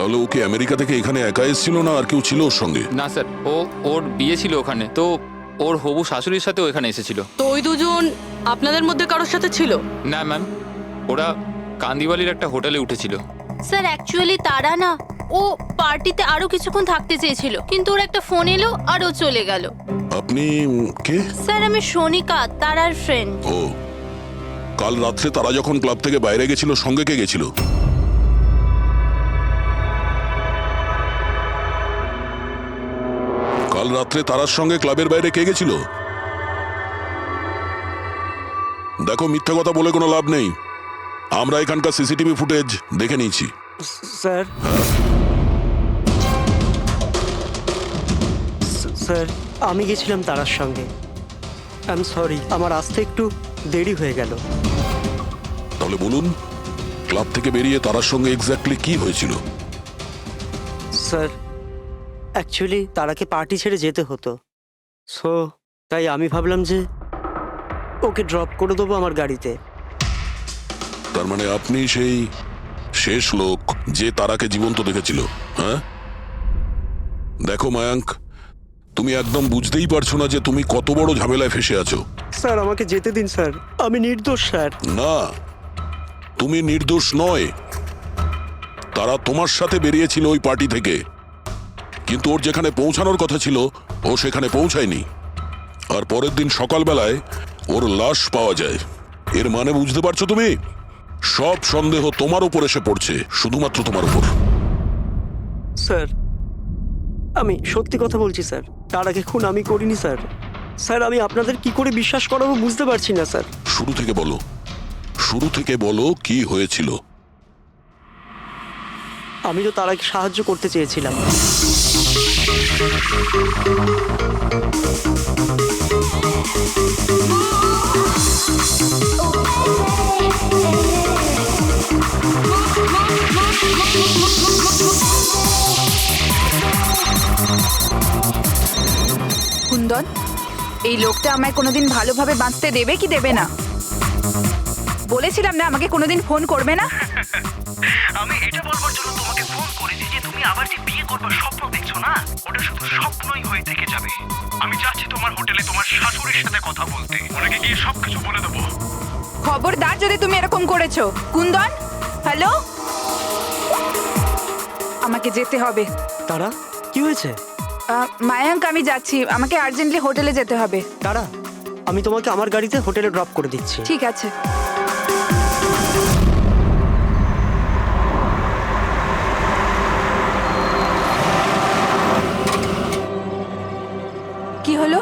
তাহলে ওকে আমেরিকা থেকে এখানে একা এসেছিল না আর কেউ ছিল ওর সঙ্গে? না স্যার, ওর বিয়ে ছিল ওখানে, তো ওর হবু শাশুড়ির সাথে ওখানে এসেছিল। তো ওই দুজন আপনাদের মধ্যে কারোর সাথে ছিল? না ম্যাম, ওরা কান্দিওয়ালির একটা হোটেলে উঠেছিল। স্যার অ্যাকচুয়ালি তারা না, ও পার্টিতে আরো কিছুক্ষণ থাকতে চেয়েছিল, কিন্তু ওর একটা ফোন এলো আর ও চলে গেল। আপনি কে? স্যার আমি সোনিকা, তারার ফ্রেন্ড। ও, কাল রাত্রে তারা যখন ক্লাব থেকে বাইরে গেছিল সঙ্গে কে গেছিল? কাল রাত্রে তারার সঙ্গে ক্লাবের বাইরে কে গেছিল? দেখো, মিথ্যা কথা বলে কোনো লাভ নেই। আমরা এখানকার সিসিটিভি ফুটেজ দেখে নিয়েছি। স্যার, স্যার আমি গেছিলাম তারার সঙ্গে। আই এম সরি, আমার আসতে একটু দেরি হয়ে গেল। তাহলে বলুন, ক্লাব থেকে বেরিয়ে তারার সঙ্গে এক্স্যাক্টলি কি হয়েছিল? স্যার অ্যাকচুয়ালি তারাকে পার্টি ছেড়ে যেতে হতো, সো তাই আমি ভাবলাম যে ওকে ড্রপ করে দেবো আমার গাড়িতে। তার মানে আপনি সেই শেষ লোক যে তারাকে জীবন্ত দেখেছিল, হ্যাঁ? দেখো মায়াঙ্ক, তুমি একদম বুঝতেই পারছো না যে তুমি কত বড় ঝামেলায় ফেসে আছো। স্যার আমাকে যেতে দিন স্যার, আমি নির্দোষ স্যার। না, তুমি নির্দোষ নয়। তারা তোমার সাথে বেরিয়েছিল ওই পার্টি থেকে, কিন্তু ওর যেখানে পৌঁছানোর কথা ছিল ও সেখানে পৌঁছায়নি। আর পরের দিন সকালবেলায় ওর লাশ পাওয়া যায়। এর মানে বুঝতে পারছো তুমি? সব সন্দেহ তোমার উপর এসে পড়ছে, শুধুমাত্র তোমার উপর। স্যার আমি সত্যি কথা বলছি স্যার, তার আগে খুন আমি করিনি স্যার। স্যার আমি আপনাদের কি করে বিশ্বাস করাবো বুঝতে পারছি না স্যার। শুরু থেকে বলো, শুরু থেকে বলো কি হয়েছিল। আমি তো তারাকে সাহায্য করতে চেয়েছিলাম। কুন্দন, এই লোকটা আমায় কোনোদিন ভালোভাবে বাঁচতে দেবে কি দেবে না? বলেছিলাম না আমাকে কোনোদিন ফোন করবে না। আমি এটা বলবার জন্য তোমাকে ফোন করেছি যে তুমি আবার যে বিয়ে করবার স্বপ্ন দেখছো না, ওটা শুধু স্বপ্নই হয়ে থেকে যাবে। আমি যাচ্ছি তোমার হোটেলে তোমার শাশুড়ির সাথে কথা বলতে, ওনাকে গিয়ে সবকিছু বলে দেবো। খবরদার যদি তুমি এরকম করেছো। কুন্দন, হ্যালো, আমাকে যেতে হবে। তারা কি হয়েছে? মায়াঙ্ক আমি যাচ্ছি, আমাকে আর্জেন্টলি হোটেলে যেতে হবে। তারা, আমি তোমাকে আমার গাড়িতে হোটেলে ড্রপ করে দিচ্ছি। ঠিক আছে। কি হলো?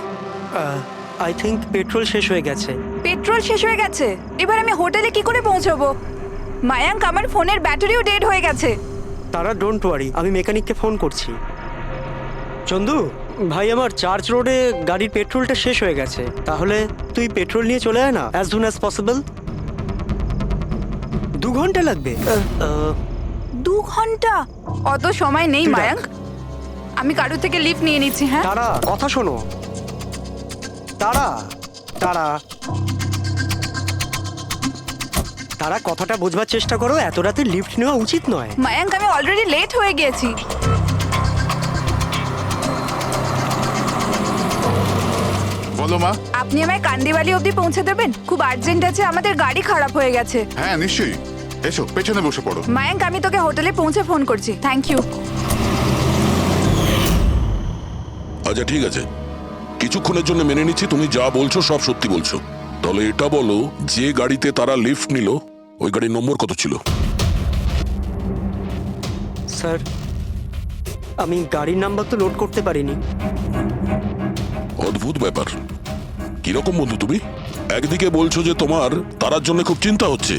আই থিঙ্ক পেট্রোল শেষ হয়ে গেছে। পেট্রোল শেষ হয়ে গেছে? এবার আমি হোটেলে কি করে পৌঁছবো? মায়াঙ্ক আমার ফোনের ব্যাটারিও ডেড হয়ে গেছে। তারা ডোন্ট ওয়ারি, আমি মেকানিককে ফোন করছি। চন্দু ভাই, আমার চার্চ রোডে গাড়ির পেট্রোলটা শেষ হয়ে গেছে, তাহলে তুই পেট্রোল নিয়ে চলে আয় না অ্যাজ সুন অ্যাজ পসিবল। 2 ঘন্টা লাগবে। 2 ঘন্টা? অত সময় নেই মায়াঙ্ক, আমি কারো থেকে লিফট নিয়ে নিচ্ছি। হ্যাঁ তারা, কথা শোনো। তারা তারা তারা কথাটা বোঝবার চেষ্টা করো, এত রাতে লিফট নেওয়া উচিত নয়। মায়াঙ্ক, আমি অলরেডি লেট হয়ে গেছি। বলো মা। আপনি আমায় কান্দিবালি অবধি পৌঁছে দেবেন? খুব আর্জেন্ট আছে, আমাদের গাড়ি খারাপ হয়ে গেছে। হ্যাঁ নিশ্চয়ই, এসো পেছনে বসে পড়ো। মায়াঙ্ক, আমি তোকে হোটেলে পৌঁছে ফোন করছি। Thank you. আচ্ছা ঠিক আছে, কিছুক্ষণের জন্য মেনে নিচ্ছি তুমি যা বলছো সব সত্যি বলছো। তাহলে এটা বলো, যে গাড়িতে তারা লিফট নিল ওই গাড়ির নম্বর কত ছিল? স্যার আমি গাড়ির নাম্বার তো নোট করতে পারিনি। অদ্ভুত ব্যাপার। কিরকম বন্ধু তুমি? একদিকে বলছো যে তোমার তারার জন্য খুব চিন্তা হচ্ছে,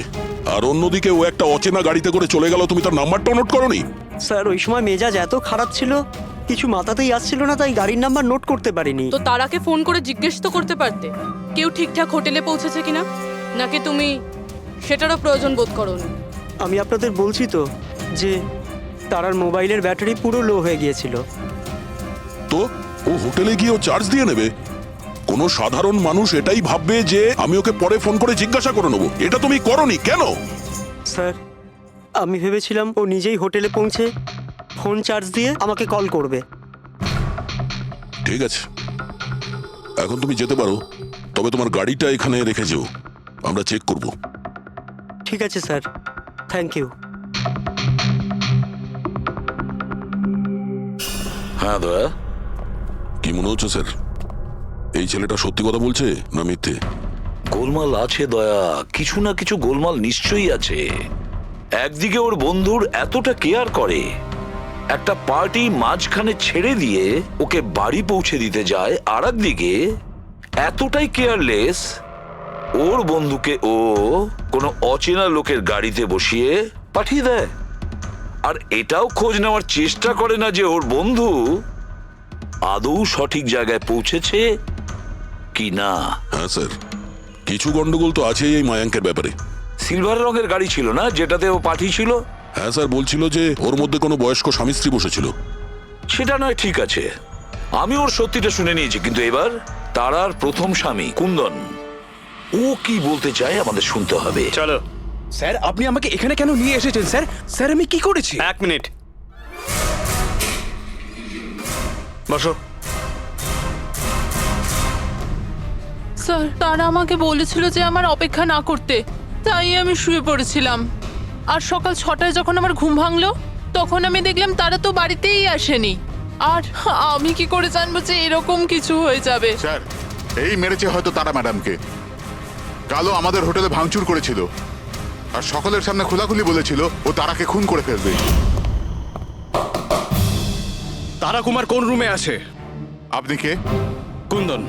আর অন্যদিকে ও একটা অচেনা গাড়িতে করে চলে গেল, তুমি তার নাম্বারটাও নোট করোনি? স্যার ওই সময় মেজাজ এত খারাপ ছিল, কিছু মাথাতেই আসছিল না, তাই গাড়ির নাম্বার নোট করতে পারিনি। তো তারাকে ফোন করে জিজ্ঞেস তো করতে পারতে কেউ ঠিকঠাক হোটেলে পৌঁছেছে কিনা, নাকি তুমি সেটারও প্রয়োজন বোধ করোনি? আমি আপনাদের বলছি তো যে তারার মোবাইলের ব্যাটারি পুরো লো হয়ে গিয়েছিল। তো ও হোটেলে গিয়ে ও চার্জ দিয়ে নেবে? কোনো সাধারণ মানুষ এটাই ভাববে যে আমি ওকে পরে ফোন করে জিজ্ঞাসা করে নেবো। এটা তুমি করোনি কেন? স্যার আমি ভেবেছিলাম ও নিজেই হোটেলে পৌঁছে ফোন চার্জ দিয়ে আমাকে কল করবে। ঠিক আছে, এখন তুমি যেতে পারো, তবে তোমার গাড়িটা এখানে রেখে যেও, আমরা চেক করব। ঠিক আছে স্যার, থ্যাংক ইউ। হ্যাঁ দয়া, কি মনে হচ্ছে স্যার, এই ছেলেটা সত্যি কথা বলছে না মিথ্যে? গোলমাল আছে দয়া, কিছু না কিছু গোলমাল নিশ্চয়ই আছে। একদিকে ওর বন্ধুর এতটা কেয়ার করে, একটা পার্টি মাঝখানে ছেড়ে দিয়ে ওকে বাড়ি পৌঁছে দিতে যায়, আর একদিকে এতটাই কেয়ারলেস ওর বন্ধুকে ও কোনো অচেনা লোকের গাড়িতে বসিয়ে পাঠিয়ে দেয়। আর এটাও খোঁজ নেওয়ার চেষ্টা করে না যে ওর বন্ধু আদৌ সঠিক জায়গায় পৌঁছেছে কি না। হ্যাঁ স্যার, কিছু গন্ডগোল তো আছেই এই মায়াঙ্কের ব্যাপারে। সিলভার রঙের গাড়ি ছিল না যেটাতে ও পাঠিয়েছিল? হ্যাঁ স্যার, বলছিল যে ওর মধ্যে কোনো বয়স্ক স্বামী স্ত্রী বসেছিল। সেটা নয়, ঠিক আছে, আমি ওর সত্যিটা শুনে নিয়েছি, কিন্তু এবার তারার প্রথম স্বামী কুন্দন, ও কি বলতে চায় আমাদের শুনতে হবে। চলো স্যার, আপনি আমাকে এখানে কেন নিয়ে এসেছেন স্যার? স্যার, আমি কি করেছি? 1 মিনিট বসো। স্যার, তারা আমাকে বলেছিল যে আমার অপেক্ষা না করতে, তাই আমি শুয়ে পড়েছিলাম। আর সকাল 6টায় যখন আমার ঘুম ভাঙলো, তখন আমি দেখলাম তারা তো বাড়িতেই আসেনি। আর আমি কি করে জানবো যে এরকম কিছু হয়ে যাবে? স্যার, এই মেরেছে হয়তো তারা ম্যাডামকে। কালো আমাদের হোটেলে ভাঙচুর করেছিল আর সকলের সামনে খোলাখুলি বলেছিল ও তারাকে খুন করে ফেলবে। তারা কুমার কোন রুমে আছে? আপনি কে? কুন্দন।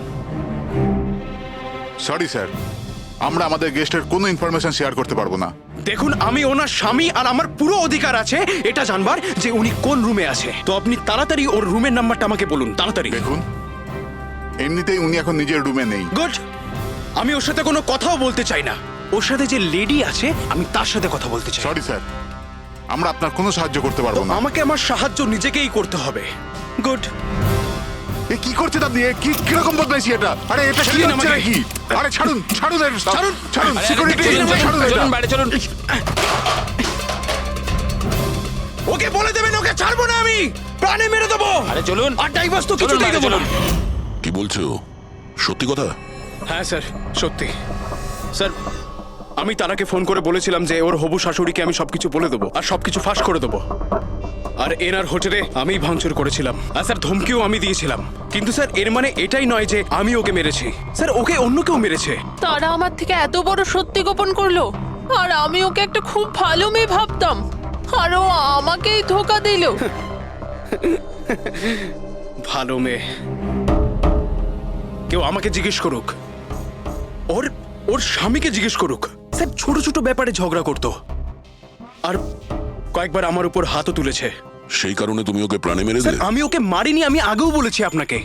সরি স্যার, আমরা আমাদের গেস্টের কোনো ইনফরমেশন শেয়ার করতে পারবো না। দেখুন, আমি ওনার স্বামী আর আমার পুরো অধিকার আছে এটা জানবার যে উনি কোন রুমে আছে। তো আপনি তাড়াতাড়ি ওর রুমের নাম্বারটা আমাকে বলুন, তাড়াতাড়ি। দেখুন, এমনিতেই উনি এখন নিজের রুমে নেই। গুড, আমি ওর সাথে কোনো কথাও বলতে চাই না। ওর সাথে যে লেডি আছে আমি তার সাথে কথা বলতে চাই। সরি স্যার, আমরা আপনার কোনো সাহায্য করতে পারবো না। আমাকে আমার সাহায্য নিজেকেই করতে হবে। গুড। এ কি করছেন আপনি? এ কি কিরকম বদমাইশি এটা? আরে এটা কি ছাড়ুন হচ্ছে আমাকে। নাকি? আরে ছাড়ুন, ছাড়ুন, ছাড়ুন, ছাড়ুন, সিকিউরিটি ছাড়ুন এটা। চলুন বাইরে চলুন। ওকে বলে দেবেন ওকে ছাড়বো না, আমি প্রাণে মেরে দেবো। আরে চলুন। আর ডাইভার্স তো চলুন কিছুতেই বাইরে দেবো না। চলুন। কি বলছো, সত্যি কথা? হ্যাঁ স্যার, সত্যি। স্যার, আমি তারাকে ফোন করে বলেছিলাম যে ওর হবু শাশুড়িকে আমি সবকিছু বলে দেবো আর সবকিছু ফাঁস করে দেবো। আর এনার হোটেলে আমিই ভাঙচুর করেছিলাম। আর স্যার, ধমকিও আমি দিয়েছিলাম। কিন্তু স্যার, এর মানে এটাই নয় যে আমি ওকে মেরেছি। স্যার, ওকে অন্য কেউ মেরেছে। তারা আমার থেকে এত বড় সত্যি গোপন করলো, আর আমি ওকে একটা খুব ভালো মেয়ে ভাবতাম, আর ও আমাকেই ধোকা দিল। ভালো মেয়ে? কেউ আমাকে জিজ্ঞেস করুক, ওর স্বামীকে জিজ্ঞেস করুক। স্যার, ছোট ছোট ব্যাপারে ঝগড়া করতো আর কয়েকবার আমার উপর হাতও তুলেছে। সেই কারণে তুমি ওকে প্রাণে মেরে স্যার, দিলে? আমি ওকে মারিনি, আমি আগেও বলেছি আপনাকে।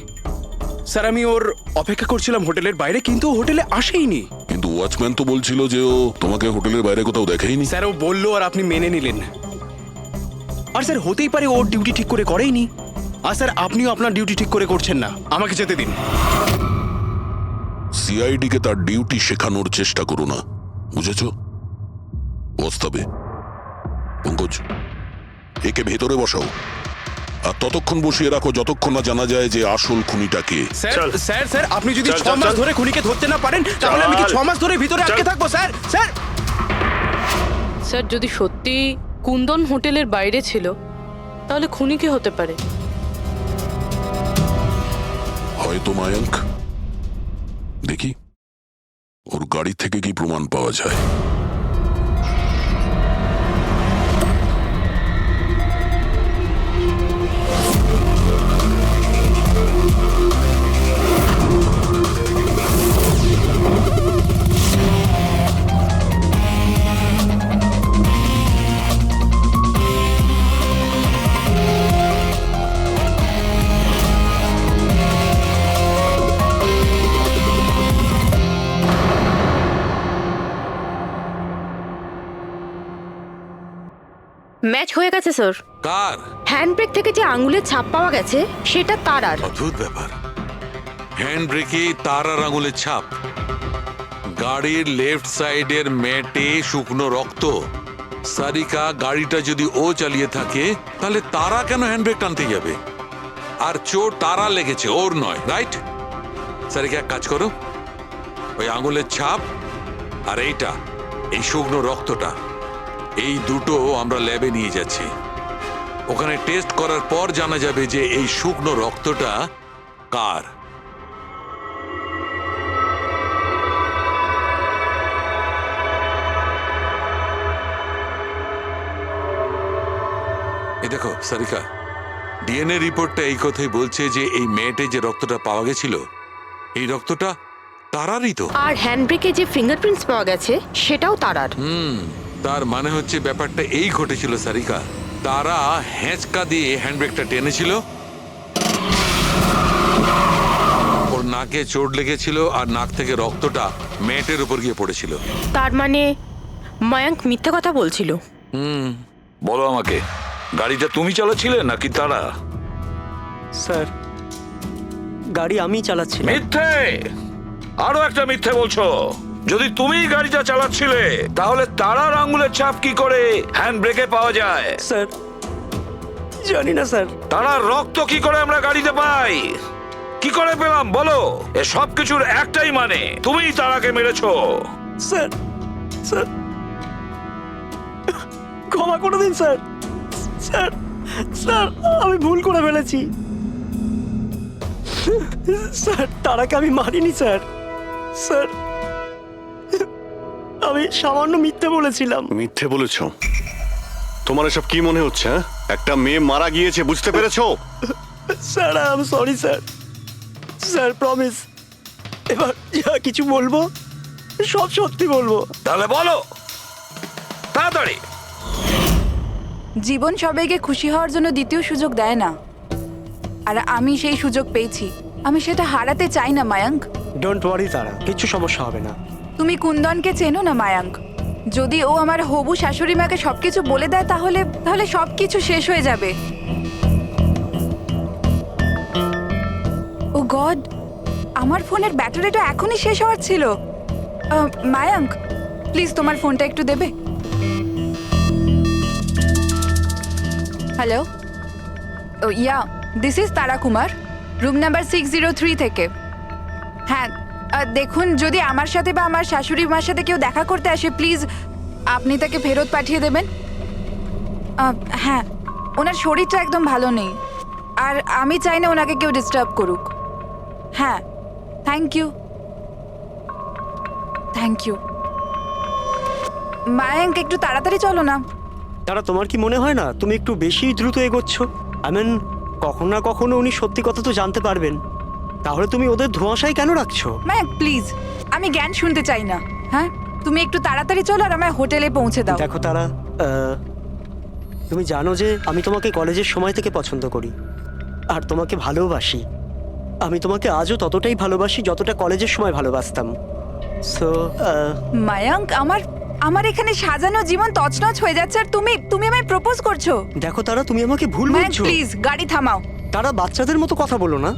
স্যার, আমি ওর অপেক্ষা করছিলাম হোটেলের বাইরে, কিন্তু ও হোটেলে আসেইনি। কিন্তু ওয়াচম্যান তো বলছিল যে ও তোমাকে হোটেলের বাইরে কোথাও দেখেইনি। স্যার, ও বললো আর আপনি মেনে নিলেন। আর স্যার, হতেই পারে ওর ডিউটি ঠিক করে করেইনি। আর স্যার, আপনিও আপনার ডিউটি ঠিক করে করছেন না। আমাকে যেতে দিন। সিআইডি কে তার ডিউটি শেখানোর চেষ্টা করো না, বুঝেছো? বস্তাবে। পঙ্কজ, একে ভেতরে বসাও আর ততক্ষণ বসিয়ে রাখো যতক্ষণ না জানা যায় যে আসল খুনিটা কে। স্যার, চল। স্যার, স্যার, আপনি যদি চল, 6 মাস চল। ধরে খুনিকে ধরতে না পারেন, তাহলে আমি কি 6 মাস ধরে ভিতরে আটকে থাকবো? Sir, sir. স্যার, যদি সত্যি কুন্দন হোটেলের বাইরে ছিল, তাহলে খুনি কে হতে পারে? হয়তো মায়াঙ্ক। দেখি ওর গাড়ি থেকে কি প্রমাণ পাওয়া যায়। ম্যাচ হয়ে গেছে স্যার। কার? হ্যান্ডব্রেক থেকে যে আঙুলের ছাপ পাওয়া গেছে সেটা তারার। অদ্ভুত ব্যাপার, হ্যান্ড ব্রেকে তারার আঙুলের ছাপ, গাড়ির লেফট সাইডের ম্যাটে শুকনো রক্ত, সারিকা গাড়িটা যদি ও চালিয়ে থাকে তাহলে তারা কেন হ্যান্ডব্রেক টানতে যাবে? আর চোট তারা লেগেছে, ওর নয়, রাইট? সারিকা এক কাজ করো, ওই আঙুলের ছাপ আর এইটা, এই শুকনো রক্তটা, এই দুটো আমরা ল্যাবে নিয়ে যাচ্ছি। ওখানে টেস্ট করার পর জানা যাবে যে এই শুকনো রক্তটা কার। এই দেখো সারিকা, ডিএনএ রিপোর্টটা এই কথাই বলছে যে এই মেয়েটে যে রক্তটা পাওয়া গেছিল, এই রক্তটা তারারই তো। আর হ্যান্ডব্রেকে যে ফিঙ্গারপ্রিন্টস পাওয়া গেছে সেটাও তারার। তার মানে হচ্ছে ব্যাপারটা এই ঘটেছিল সারিকা, তারা হ্যাঁচকা দিয়ে হ্যান্ডব্রেকটা টেনেছিল, ওর নাকে চোট লেগেছিল আর নাক থেকে রক্তটা মেয়েটের উপর গিয়ে পড়েছিল। তার মানে ময়াঙ্ক মিথ্যে কথা বলছিল। বলো আমাকে, গাড়িটা তুমি চালাচ্ছিলে নাকি তারা? স্যার, গাড়ি আমি চালাচ্ছিলাম। মিথ্যে, আরো একটা মিথ্যে বলছো। যদি তুমি গাড়িটা চালাচ্ছিলে তাহলে তারার আঙ্গুলের ছাপ কি করে হ্যান্ড ব্রেকে পাওয়া যায়? স্যার, জানি না স্যার। তারার রক্ত কি করে আমরা গাড়িতে পাই? কি করে পেলাম বলো? এ সব কিছুর একটাই মানে, তুমিই তারাকে মেরেছো। স্যার, স্যার, ক্ষমা করে দিন স্যার। স্যার, স্যার, আমি ভুল করে ফেলেছি। স্যার, তারাকে আমি মারিনি স্যার। স্যার, আমি সামান্য মিথ্যে বলেছিলাম। মিথ্যে বলেছো? তোমার এসব কি মনে হচ্ছে? একটা মেয়ে মারা গিয়েছে, বুঝতে পেরেছো? Sir, I am sorry sir. Sir, promise, এবার যা কিছু বলবো সব সত্যি বলবো। তাহলে বলো তাড়াতাড়ি। জীবন সবাইকে খুশি হওয়ার জন্য দ্বিতীয় সুযোগ দেয় না, আর আমি সেই সুযোগ পেয়েছি। আমি সেটা হারাতে চাই না মায়াঙ্ক। ডোন্ট ওয়ারি তারা, কিছু সমস্যা হবে না। তুমি কুন্দনকে চেনো না মায়াঙ্ক? যদি ও আমার হবু শাশুড়ি মাকে সবকিছু বলে দেয় তাহলে তাহলে সবকিছু শেষ হয়ে যাবে। ও গড, আমার ফোনের ব্যাটারিটা এখনই শেষ হওয়ার ছিল। মায়াঙ্ক, প্লিজ তোমার ফোনটা একটু দেবে? Hello, oh yeah, this is Tara Kumar, room number 603 থেকে। হ্যাঁ, দেখুন, যদি আমার সাথে বা আমার শাশুড়ি মার সাথে কেউ দেখা করতে আসে, প্লিজ আপনি তাকে ফেরত পাঠিয়ে দেবেন। হ্যাঁ, ওনার শরীরটা একদম ভালো নেই, আর আমি চাই না ওনাকে কেউ ডিস্টার্ব করুক। হ্যাঁ, thank you, thank you. Mayank, একটু তাড়াতাড়ি চলো না। তারা, তোমার কি মনে হয় না তুমি একটু বেশি দ্রুত এগোচ্ছ? আই মিন, কখনো না কখনো উনি সত্যি কথা তো জানতে পারবেন, তাহলে তুমি ওদের ধোঁয়াশায় কেন রাখছো? মায়াঙ্ক প্লিজ, আমি জ্ঞান শুনতে চাই না। হ্যাঁ, তুমি একটু তাড়াতাড়ি চলো আর আমায় হোটেলে পৌঁছে দাও। দেখো তারা, তুমি জানো যে আমি তোমাকে কলেজের সময় থেকে পছন্দ করি আর তোমাকে ভালোবাসি। আমি তোমাকে আজও ততটাই ভালোবাসি যতটা কলেজের সময় ভালোবাসতাম। সো মায়াঙ্ক, আমার এখানে সাজানো জীবন তছনছ হয়ে যাচ্ছে আর তুমি আমায় প্রপোজ করছো। দেখো তারা, তুমি আমাকে ভুল মায়াঙ্ক বুঝছো। প্লিজ গাড়ি থামাও। তারা, বাচ্চাদের মতো কথা বলো না।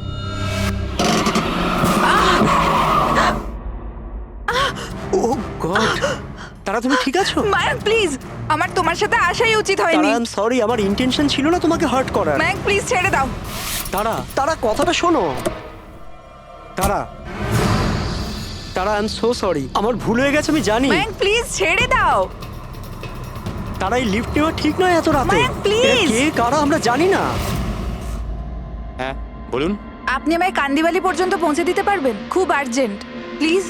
ও গড, তারা তুমি ঠিক আছো? মায়াঙ্ক প্লিজ, আমার তোমার সাথে আসাই উচিত হয়নি। তারা, আই এম সরি, আমার ইন্টেনশন ছিল না তোমাকে হার্ট করার। মায়াঙ্ক প্লিজ ছেড়ে দাও। তারা কথাটা শোনো। তারা, আই এম সো সরি, আমার ভুল হয়ে গেছে, আমি জানি। মায়াঙ্ক প্লিজ ছেড়ে দাও। তারা, এই লিফট নেওয়া ঠিক নয় এত রাতে। মায়াঙ্ক, please! কে কারা আমরা জানি না। হ্যাঁ বলুন। আপনি আমায় কান্দিবালি পর্যন্ত পৌঁছে দিতে পারবেন? খুব আর্জেন্ট, প্লিজ।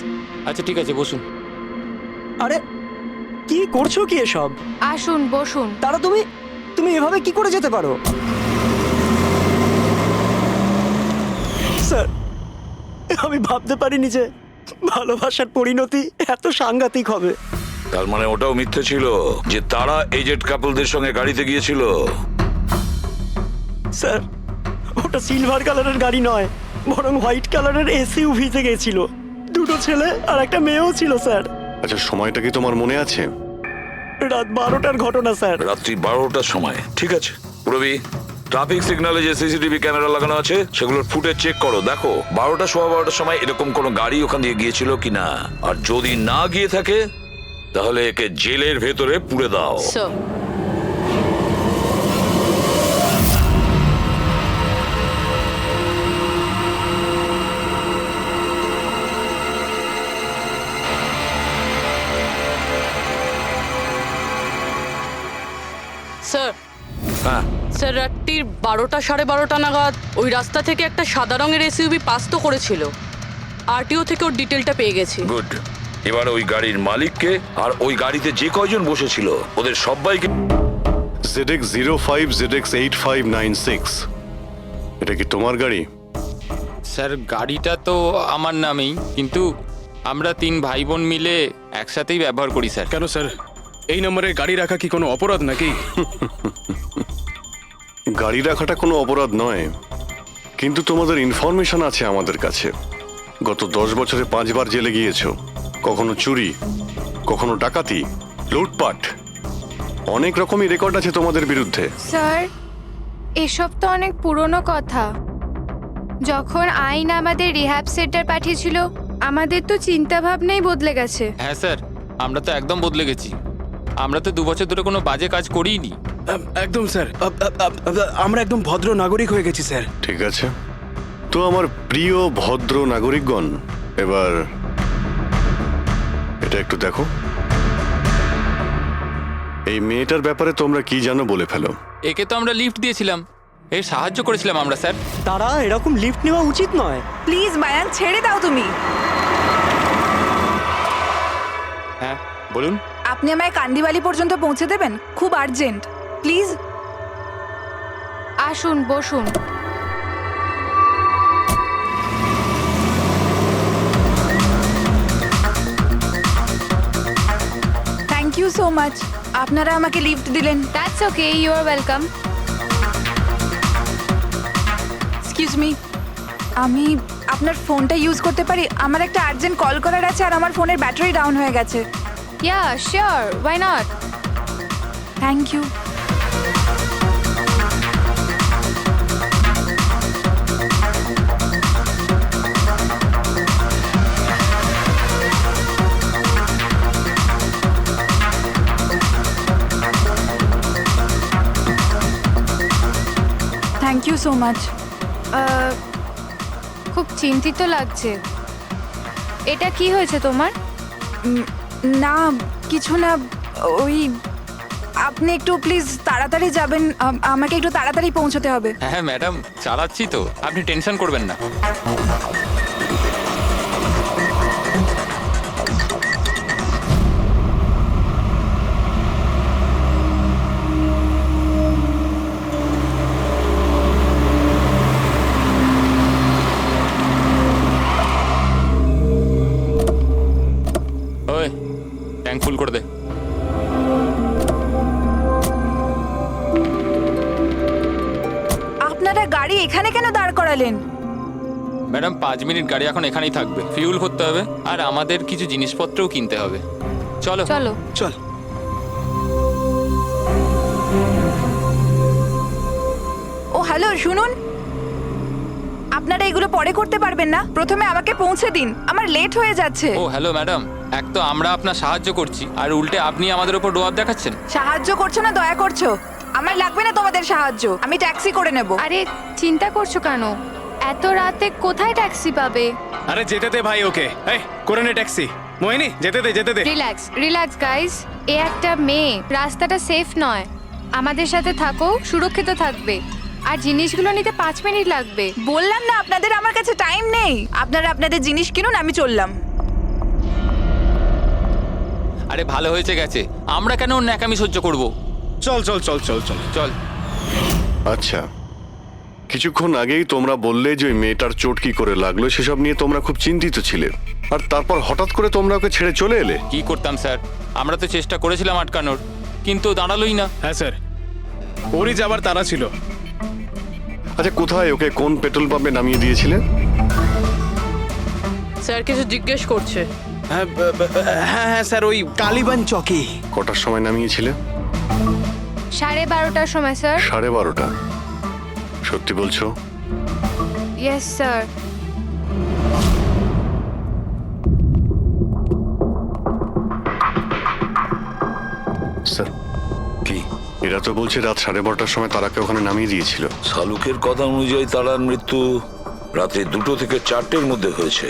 আচ্ছা ঠিক আছে, বসুন। আরে কি করছো কি এসব? আসুন, বসুন। তারা, তুমি এভাবে কি করে যেতে পারো? স্যার, আমি ভাবতে পারিনি যে ভালোবাসার পরিণতি এত সাংঘাতিক হবে। তার মানে ওটাও মিথ্যে ছিল যে তারা এজেড কাপলদের সঙ্গে গাড়িতে গিয়েছিল? স্যার, ওটা সিলভার কালারের গাড়ি নয়, বরং হোয়াইট কালারের এসইউভিতে গেছিল। দুটো ছেলে আর একটা মেয়েও ছিল স্যার। আচ্ছা, সময়টা কি তোমার মনে আছে? রাত 12টার ঘটনা স্যার। রাত্রি 12টার সময়, ঠিক আছে। রবি, ট্রাফিক সিগন্যালে যে সিসিটিভি ক্যামেরা লাগানো আছে সেগুলোর ফুটেজ চেক করো, দেখো 12টা সোয়া 12টার সময় এরকম কোনো গাড়ি ওখান দিয়ে গিয়েছিল কিনা। আর যদি না গিয়ে থাকে তাহলে একে জেলের ভেতরে পুরে দাও। স্যার স্যার হ্যাঁ, স্যার রাত্রির 12টা 12:30 নাগাদ ওই রাস্তা থেকে একটা সাদা রঙের এসইউভি পাস তো করেছিল। আরটিও থেকে ওর ডিটেলটা পেয়ে গেছি। গুড। এবার ওই গাড়ির মালিককে আর ওই গাড়িতে যে কয়জন বসেছিল ওদের সবাইকে। ZX 05 ZX 8596, এটা কি তোমার গাড়ি? স্যার গাড়িটা তো আমার নামেই, কিন্তু আমরা 3 ভাই বোন মিলে একসাথেই ব্যবহার করি স্যার। কেন স্যার, এই নম্বরে গাড়ি রাখা কি কোনো অপরাধ নাকি? গাড়ি রাখাটা কোনো অপরাধ নয়, কিন্তু তোমাদের ইনফরমেশন আছে আমাদের কাছে। গত 10 বছরে 5 বার জেলে গিয়েছো। কখনো চুরি, কখনো ডাকাতি, লুটপাট, অনেক রকমই রেকর্ড আছে তোমাদের বিরুদ্ধে। স্যার এসব তো অনেক পুরনো কথা। যখন আইন আমাদের রিহ্যাব সেন্টার পাঠিয়েছিল আমাদের তো চিন্তা ভাবনাই বদলে গেছে। হ্যাঁ স্যার, আমরা তো একদম বদলে গেছি। আমরা তো 2 বছর ধরে কোনো বাজে কাজ করিনি। একদম স্যার, আমরা একদম ভদ্র নাগরিক হয়ে গেছি স্যার। ঠিক আছে, তো আমার প্রিয় ভদ্র নাগরিকগণ, এবার এটা একটু দেখো। এই মেয়েটার ব্যাপারে তোমরা কি জানো বলে ফেলো। একে তো আমরা লিফট দিয়েছিলাম, এর সাহায্য করেছিলাম আমরা স্যার। তারা এরকম লিফট নেওয়া উচিত নয়। প্লিজ মায়াঙ্ক ছেড়ে দাও তুমি। হ্যাঁ বলুন। আপনি আমায় কান্দিবালি পর্যন্ত পৌঁছে দেবেন? খুব আর্জেন্ট, প্লিজ। আসুন বসুন। Thank you so much. আপনারা আমাকে লিফট দিলেন। That's okay, you are welcome. Excuse me, আমি আপনার ফোনটা ইউজ করতে পারি? আমার একটা আর্জেন্ট কল করার আছে আর আমার ফোনের ব্যাটারি ডাউন হয়ে গেছে। Yeah, sure. Why not? Thank you. Thank you so much. খুব চিন্তিত লাগছে। এটা কি হয়েছে তোমার? না কিছু না, ওই আপনি একটু প্লিজ তাড়াতাড়ি যাবেন, আমাকে একটু তাড়াতাড়ি পৌঁছতে হবে। হ্যাঁ ম্যাডাম, চালাচ্ছি তো, আপনি টেনশন করবেন না। ওই ট্যাঙ্ক ফুল করে দে। আপনারা গাড়ি এখানে কেন দাঁড় করালেন? ম্যাডাম 5 মিনিট গাড়ি এখন এখানেই থাকবে, ফিউল করতে হবে আর আমাদের কিছু জিনিসপত্রও কিনতে হবে। চলো চলো চল। ও হ্যালো, শুনুন, আপনারা এগুলো পরে করতে পারবেন না? প্রথমে আমাকে পৌঁছে দিন, আমার লেট হয়ে যাচ্ছে। ও হ্যালো ম্যাডাম, এক তো আমরা আপনার সাহায্য করছি আর উল্টে আপনি আমাদের উপর ডোয়াব দেখাচ্ছেন। সাহায্য করছো না দয়া করছো? আমার লাগবে না তোমাদের সাহায্য, আমি ট্যাক্সি করে নেব। আরে চিন্তা করছো কেন? এত রাতে কোথায় ট্যাক্সি পাবে? আরে যেতে দে ভাই ওকে, এই করে নে ট্যাক্সি। মোহিনী যেতে দে, যেতে দে। রিল্যাক্স গাইস, এ একটা মেয়ে, রাস্তাটা সেফ নয়। আমাদের সাথে থাকো, সুরক্ষিত থাকবে। আর জিনিসগুলো নিতে 5 মিনিট লাগবে। বললাম না আপনাদের আমার কাছে টাইম নেই। আপনারা আপনাদের জিনিস কিনুন, আমি চললাম। আরে ভালো হয়েছে গেছে, আমরা কেন ওর ন্যাকামি সহ্য করব? চল চল চল চল চল চল। আচ্ছা, কিছুক্ষণ আগেই তোমরা বললে যে ওই মেয়েটার চোট কি করে লাগলো সেসব নিয়ে তোমরা খুব চিন্তিত ছিলে, আর তারপর হঠাৎ করে তোমরা ওকে ছেড়ে চলে এলে। কি করতাম স্যার, আমরা তো চেষ্টা করেছিলাম আটকানোর, কিন্তু দাঁড়ালোই না। হ্যাঁ স্যার, ওরই যাবার তারা ছিল। আচ্ছা, কোথায় ওকে কোন পেট্রোল পাম্পে নামিয়ে দিয়েছিলে? স্যার কিছু জিজ্ঞেস করছে। হ্যাঁ হ্যাঁ স্যার, ওই কালীবান চকে। কটার সময় নামিয়েছিলে? 12:30টার সময় স্যার। 12:30? সত্যি বলছো? Yes sir. এরা তো বলছে রাত 12:30টার সময় তারাকে ওখানে নামিয়ে দিয়েছিল। শালুকের কথা অনুযায়ী তারার মৃত্যু রাতে 2টো থেকে 4টের মধ্যে হয়েছে।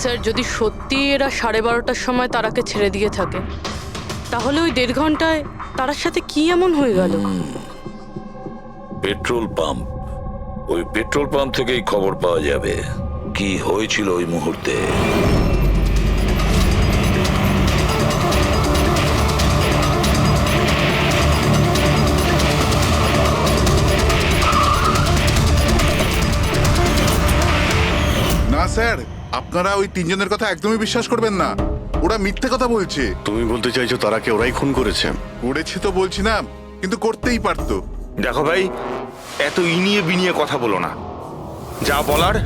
স্যার যদি সত্যি এরা 12:30টার সময় তারাকে ছেড়ে দিয়ে থাকে, তাহলে ওই 1.5 ঘন্টায় তারার সাথে কি এমন হয়ে গেল? পেট্রোল পাম্প, ওই পেট্রোল পাম্প থেকেই খবর পাওয়া যাবে কি হয়েছিল ওই মুহূর্তে। না স্যার, আপনারা ওই 3 জনের কথা একদমই বিশ্বাস করবেন না। ওরা মিথ্যে কথা বলছে। তুমি বলতে চাইছো তারাকে ওরাই খুন করেছে? করেছে তো বলছি না, কিন্তু করতেই পারতো। দেখো ভাই, এত ইনিয়ে বিনিয়ে কথা বলো না, যা বলার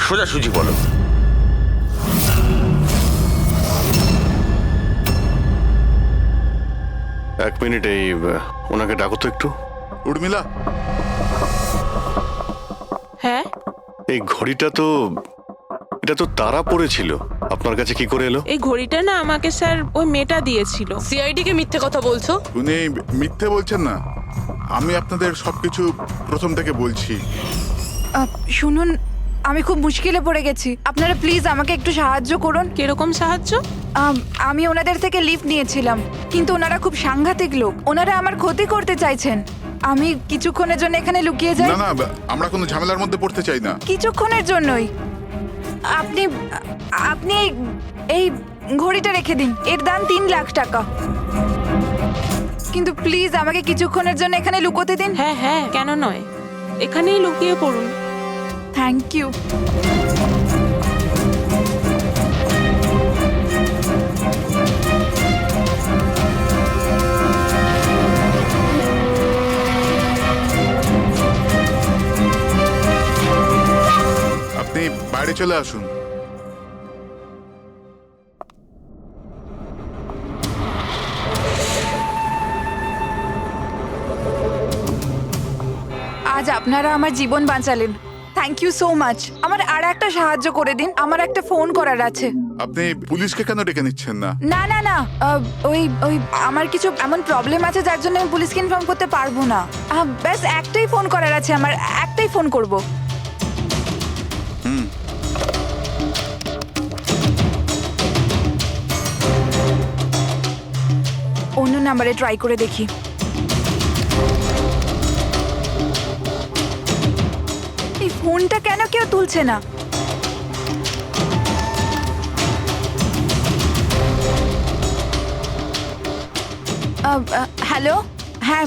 সোজাসুজি বলো। এক মিনিট, এই ওনাকে ডাকো তো একটু। উর্মিলা, হ্যাঁ, এই ঘড়িটা তো, এটা তো তারা পড়েছিল, আপনার কাছে কি করে এলো? এই ঘড়িটা না আমাকে স্যার ওই মেয়েটা দিয়েছিল। সিআইডি কে মিথ্যে কথা বলছো? উনি মিথ্যে বলছেন না, আমি আপনাদের সবকিছু প্রথম থেকে বলছি। শুনুন, আমি খুব মুশকিলে পড়ে গেছি, আপনারা প্লিজ আমাকে একটু সাহায্য করুন। কিরকম সাহায্য? আমি ওনাদের থেকে লিফট নিয়েছিলাম, কিন্তু ওনারা খুব সাংঘাতিক লোক, ওনারা আমার ক্ষতি করতে চাইছেন। আমি কিছুক্ষণের জন্য এখানে লুকিয়ে যাই। না না, আমরা কোনো ঝামেলার মধ্যে পড়তে চাই না। কিছুক্ষণের জন্যই। আপনি আপনি এই ঘড়িটা রেখে দিন, এর দাম 3 লাখ টাকা। কিন্তু প্লিজ আমাকে কিছুক্ষণের জন্য এখানে লুকোতে দিন। হ্যাঁ হ্যাঁ, কেন নয়, এখানেই লুকিয়ে পড়ুন। Thank you. আপনি বাইরে চলে আসুন। আজ আপনারা আমার জীবন বাঁচালেন, থ্যাংক ইউ সো মাচ। আমার আর একটা সাহায্য করে দিন, আমার একটা ফোন করার আছে। আপনি পুলিশকে কেন ডেকে নিচ্ছেন না? না না না, ওই ওই আমার কিছু এমন প্রবলেম আছে যার জন্য আমি পুলিশকে ইনফর্ম করতে পারবো না। ব্যাস একটাই ফোন করার আছে আমার, একটাই ফোন করব। অন্য নাম্বারে ট্রাই করে দেখি। এই ফোনটা কেন কেউ তুলছে না? হ্যালো, হ্যাঁ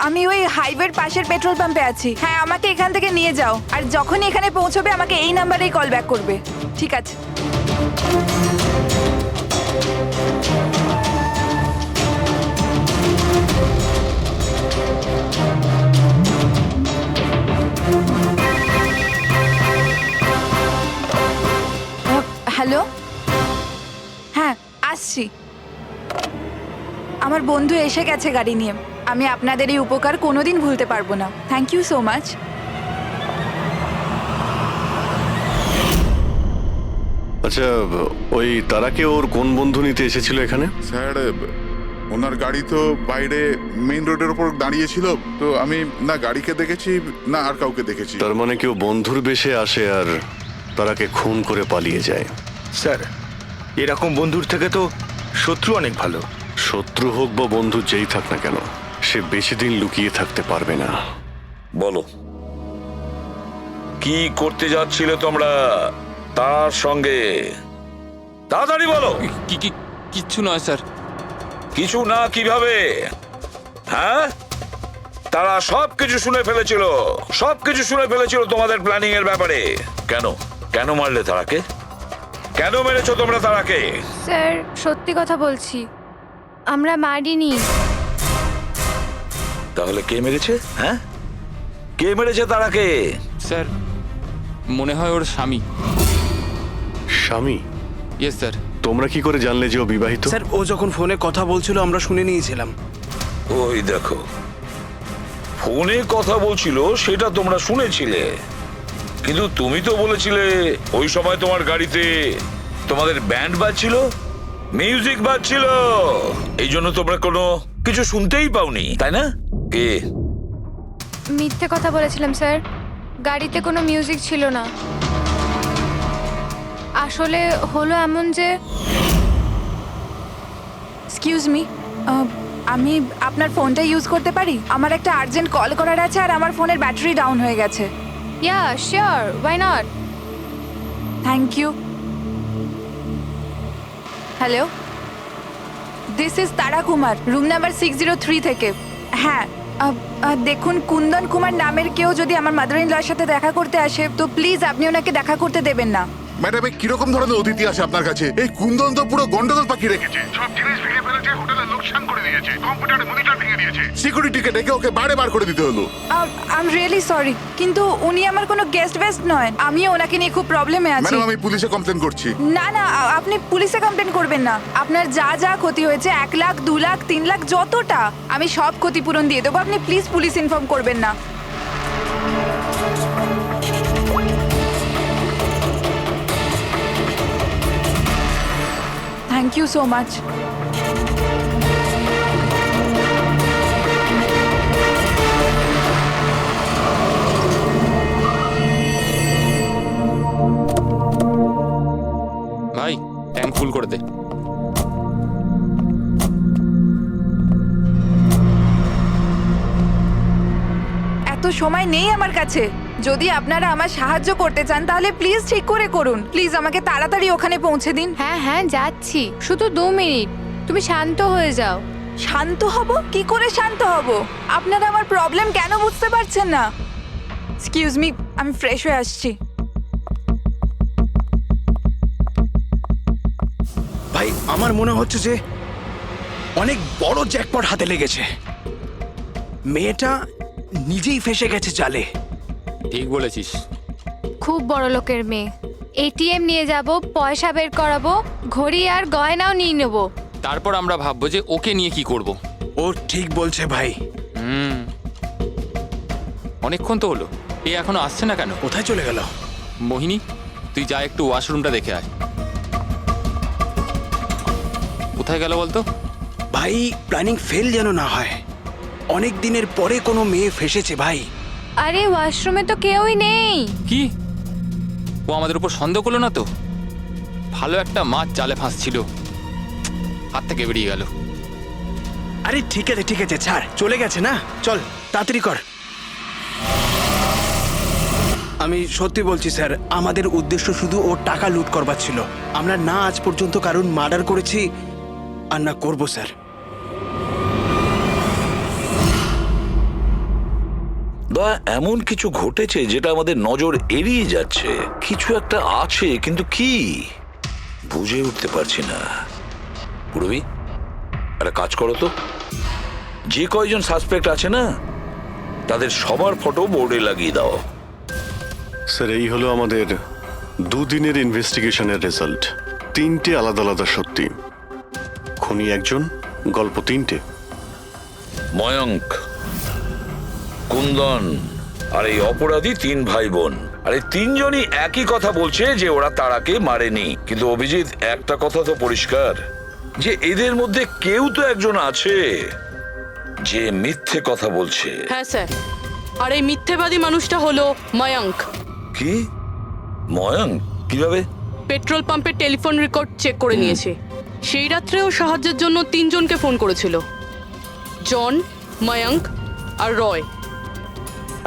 আমি ওই হাইওয়ের পাশের পেট্রোল পাম্পে আছি। হ্যাঁ, আমাকে এখান থেকে নিয়ে যাও, আর যখনই এখানে পৌঁছবে আমাকে এই নাম্বারেই কল ব্যাক করবে। ঠিক আছে। হ্যালো, হ্যাঁ আসছি। আমার বন্ধু এসে গেছে গাড়ি নিয়ে। আমি আপনাদের এই উপকার কোনোদিন ভুলতে পারবো না। Thank you so much. আচ্ছা, ওই তারাকে ওর কোন বন্ধু নিতে এসেছিল এখানে? স্যার, ওনার গাড়ি তো বাইরে মেইন রোডের উপর দাঁড়িয়েছিল, তো আমি না গাড়িকে দেখেছি না আর কাউকে দেখেছি। তার মানে কেউ বন্ধুর বেশে আসে আর তারাকে খুন করে পালিয়ে যায়। স্যার, এরকম বন্ধুর থেকে তো শত্রু অনেক ভালো। শত্রু হোক বা বন্ধু যেই থাক না কেন, সে বেশি দিন লুকিয়ে থাকতে পারবে না। বলো, কি করতে যাচ্ছিলে তোমরা তার সঙ্গে? তাড়াতাড়ি বলো। কিচ্ছু নয় স্যার। কিছু না কিভাবে? হ্যাঁ, তারা সবকিছু শুনে ফেলেছিল, সবকিছু শুনে ফেলেছিল তোমাদের প্ল্যানিং এর ব্যাপারে। কেন কেন মারলে তারাকে? কেন মেরেছো তোমরা তারাকে? স্যার সত্যি কথা বলছি, আমরা মারিনি। তাহলে কে মেরেছে? হ্যাঁ, কে মেরেছে তারাকে? স্যার মনে হয় ওর স্বামী। স্বামী? Yes sir. তোমরা কি করে জানলে যে ও বিবাহিত? স্যার, ও যখন ফোনে কথা বলছিল আমরা শুনে নিয়েছিলাম। ওই দেখো, ফোনে কথা বলছিল সেটা তোমরা শুনেছিলে, কিন্তু তুমি তো বলেছিলে ওই সময় তোমার গাড়িতে তোমাদের ব্যান্ড বাজছিল, মিউজিক বাজছিল, এই জন্য তোমরা কোনো কিছু শুনতেই পাওনি তাই না? কে? মিথ্যে কথা বলেছিলাম স্যার, গাড়িতে কোনো মিউজিক ছিল না। আসলে হলো এমন যে, এক্সকিউজ মি, আমি আপনার ফোনটা ইউজ করতে পারি? আমার একটা আর্জেন্ট কল করার আছে আর আমার ফোনের ব্যাটারি ডাউন হয়ে গেছে। Yeah sure, why not. Thank you. Hello, this is Tara Kumar, room number 603 থেকে। হ্যাঁ, দেখুন কুন্দন কুমার নামের কেউ যদি আমার মাদার ইন লর সাথে দেখা করতে আসে তো প্লিজ আপনি ওনাকে দেখা করতে দেবেন না। ম্যাডাম, এই কিরকম ধরনের অতিথি আছে আপনার কাছে? এই কুন্দন তো পুরো গন্ডগোল পাকিয়ে রেখেছে, সব জিনিস ভেঙে ফেলেছে, হোটেলে লোকসান করে দিয়েছে, কম্পিউটারে মনিটর ভেঙে দিয়েছে, সিকিউরিটিকে ডেকে ওকে বারে বার করে দিতে হলো। আই এম রিয়েলি সরি, কিন্তু উনি আমার কোনো গেস্ট বেস্ট নয়। আমিও ওনাকে নিয়ে খুব প্রবলেমে আছি। ম্যাডাম, আমি পুলিশে কমপ্লেন করছি। না না, আপনি পুলিশে কমপ্লেন করবেন না। আপনার যা যা ক্ষতি হয়েছে 1 লাখ 2 লাখ 3 লাখ যতটা, আমি সব ক্ষতিপূরণ দিয়ে দেবো। আপনি প্লিজ পুলিশ ইনফর্ম করবেন না। Thank you so much. ভাই ট্যাঙ্ক ফুল করে দে। এত সময় নেই আমার কাছে। যদি আপনারা আমার সাহায্য করতে চান তাহলে প্লিজ ঠিক করে করুন। প্লিজ আমাকে তাড়াতাড়ি ওখানে পৌঁছে দিন। হ্যাঁ হ্যাঁ যাচ্ছি, শুধু 2 মিনিট, তুমি শান্ত হয়ে যাও। শান্ত হব? কি করে শান্ত হব? আপনারা আমার প্রবলেম কেন বুঝতে পারছেন না? এক্সকিউজ মি, আমি ফ্রেশ হয়ে আসছি। ভাই, আমার মনে হচ্ছে যে অনেক বড় জ্যাকপট হাতে লেগেছে। মেয়েটা নিজেই ফেসে গেছে জালে। ঠিক বলেছিস। খুব বড় লোকের মেয়ে। এটিএম নিয়ে যাব, পয়সা বের করাবো, ঘড়ি আর গয়নাও নিয়ে নেব। তারপর আমরা ভাববো যে ওকে নিয়ে কি করব। ও ঠিক বলছে ভাই। অনেকক্ষণ তো হলো, এ এখনো আসছে না কেন? কোথায় চলে গেল? মোহিনী, তুই যা একটু ওয়াশরুমটা দেখে আয়। কোথায় গেল বলতো? ভাই, প্ল্যানিং ফেল যেন না হয়। অনেক দিনের পরে কোনো মেয়ে ফেসেছে ভাই। আরে ওয়াশরুমে তো কেউই নেই। কি? ও আমাদের উপর সন্দেহ করলো না তো? ভালো একটা মাছ জালে ফাঁসছিল, হাত থেকে বেরিয়ে গেল। আরে ঠিক আছে ছাড়, চলে গেছে না, চল তাড়াতাড়ি কর। আমি সত্যি বলছি স্যার, আমাদের উদ্দেশ্য শুধু ওর টাকা লুট করবার ছিল। আমরা না আজ পর্যন্ত কারণ মার্ডার করেছি আর না করবো স্যার। দয়া, এমন কিছু ঘটেছে যেটা আমাদের নজর এড়িয়ে যাচ্ছে। কিছু একটা আছে, কিন্তু কি বুঝে উঠতে পারছি না। পুরবি, একটা কাজ করো তো, যে কয়জন সাসপেক্ট আছে না তাদের সবার ফটো বোর্ডে লাগিয়ে দাও। স্যার, এই হলো আমাদের 2 দিনের ইনভেস্টিগেশনের রেজাল্ট। 3টে আলাদা আলাদা সত্যি। খুনি একজন, গল্প 3টে। ময়ঙ্ক, কুন্দন আর এই অপরাধী 3 ভাই বোন। আর এই 3 জনই একই কথা বলছে যে ওরা তারাকে মারেনি। কিন্তু অভিজিৎ, একটা কথা তো পরিষ্কার যে এদের মধ্যে কেউ তো একজন আছে যে মিথ্যে কথা বলছে। হ্যাঁ স্যার, আর এই মিথ্যেবাদী মানুষটা হলো ময়ঙ্ক। কি? ময়ঙ্ক? কিভাবে? পেট্রোল পাম্পের টেলিফোন রেকর্ড চেক করে নিয়েছে। সেই রাত্রেও সাহায্যের জন্য 3 জনকে ফোন করেছিল, জন, ময়ঙ্ক আর রয়।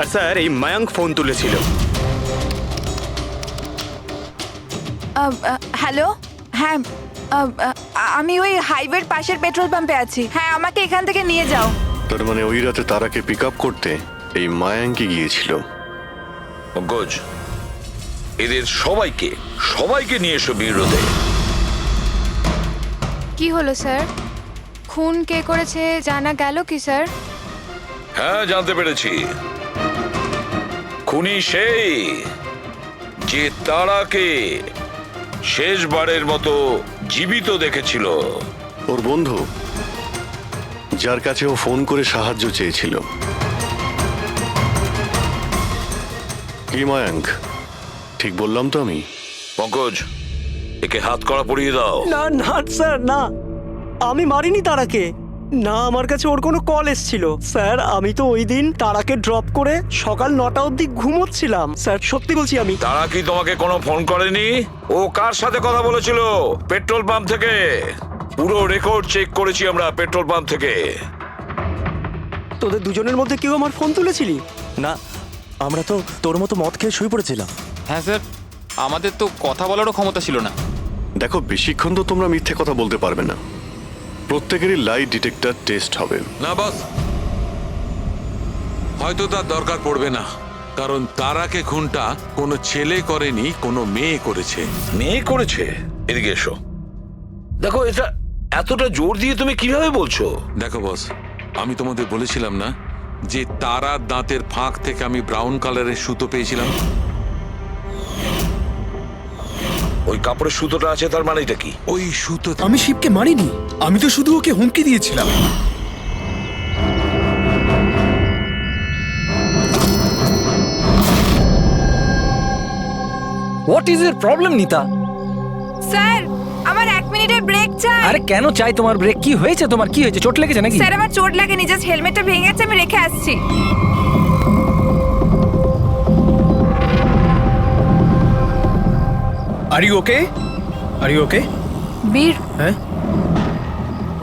আর স্যার, এই মায়াঙ্ক ফোন তুলেছিল। হ্যালো, হ্যাঁ, আমি ওই হাইওয়ের পাশের পেট্রোল পাম্পে আছি। হ্যাঁ, আমাকে এখান থেকে নিয়ে যাও। তার মানে ওই রাতে তারাকে পিক আপ করতে এই মায়াঙ্কি গিয়েছিল। পঙ্কজ, এদের সবাইকে নিয়ে এসো বিরোধে। কি হলো স্যার? খুন কে করেছে জানা গেল কি স্যার? হ্যাঁ, জানতে পেরেছি। খুনি সেই যে তারাকে শেষবারের মতো জীবিত দেখেছিল। ওর বন্ধু, যার কাছে ও ফোন করে সাহায্য চেয়েছিল। কি মায়াঙ্ক, ঠিক বললাম তো আমি? পঙ্কজ, একে হাত কড়া পরিয়ে দাও। না না স্যার, না, আমি মারিনি তারাকে। না, আমার কাছে ওর কোনো কল এসেছিল স্যার। আমি তো ওই দিন তারাকে ড্রপ করে সকাল 9টা অবধি ঘুমোচ্ছিলাম স্যার, সত্যি বলছি আমি। তারা কি তোমাকে কোনো ফোন করেনি? ও কার সাথে কথা বলেছিল? পেট্রোল পাম্প থেকে। পুরো রেকর্ড চেক করেছি আমরা পেট্রোল পাম্প থেকে। তোদের দুজনের মধ্যে কেউ আমার ফোন তুলেছিলি? না, আমরা তো তোর মতো মদ খেয়ে শুয়ে পড়েছিলাম। হ্যাঁ স্যার, আমাদের তো কথা বলারও ক্ষমতা ছিল না। দেখো, বেশিক্ষণ তো তোমরা মিথ্যে কথা বলতে পারবে না। প্রত্যেকেরই লাই ডিটেক্টর টেস্ট হবে। না বস, হয়তো তার দরকার পড়বে না, কারণ তারাকে খুনটা কোনো ছেলে করেনি, কোনো মেয়ে করেছে। মেয়ে করেছে? এদিকে এসো। দেখো, এটা এতটা জোর দিয়ে তুমি কিভাবে বলছো? দেখো বস, আমি তোমাদের বলেছিলাম না যে তারার দাঁতের ফাঁক থেকে আমি ব্রাউন কালারের সুতো পেয়েছিলাম? ওই কাপড়ের সুতোটা আছে, তার মানে এটা কি? ওই সুতো আমি শিবকে মারিনি, আমি তো শুধু ওকে হুমকি দিয়েছিলাম। What is your problem Nita? Sir, আমার 1 মিনিটের ব্রেক চাই। আরে কেন চাই তোমার ব্রেক? কি হয়েছে তোমার? কি হয়েছে? চোট লেগেছে নাকি? স্যার, আমার চোট লাগেনি, জাস্ট হেলমেটটা ভেঙে গেছে, আমি রেখে আসছি। Are you okay? Are you okay? Bir, হ্যাঁ,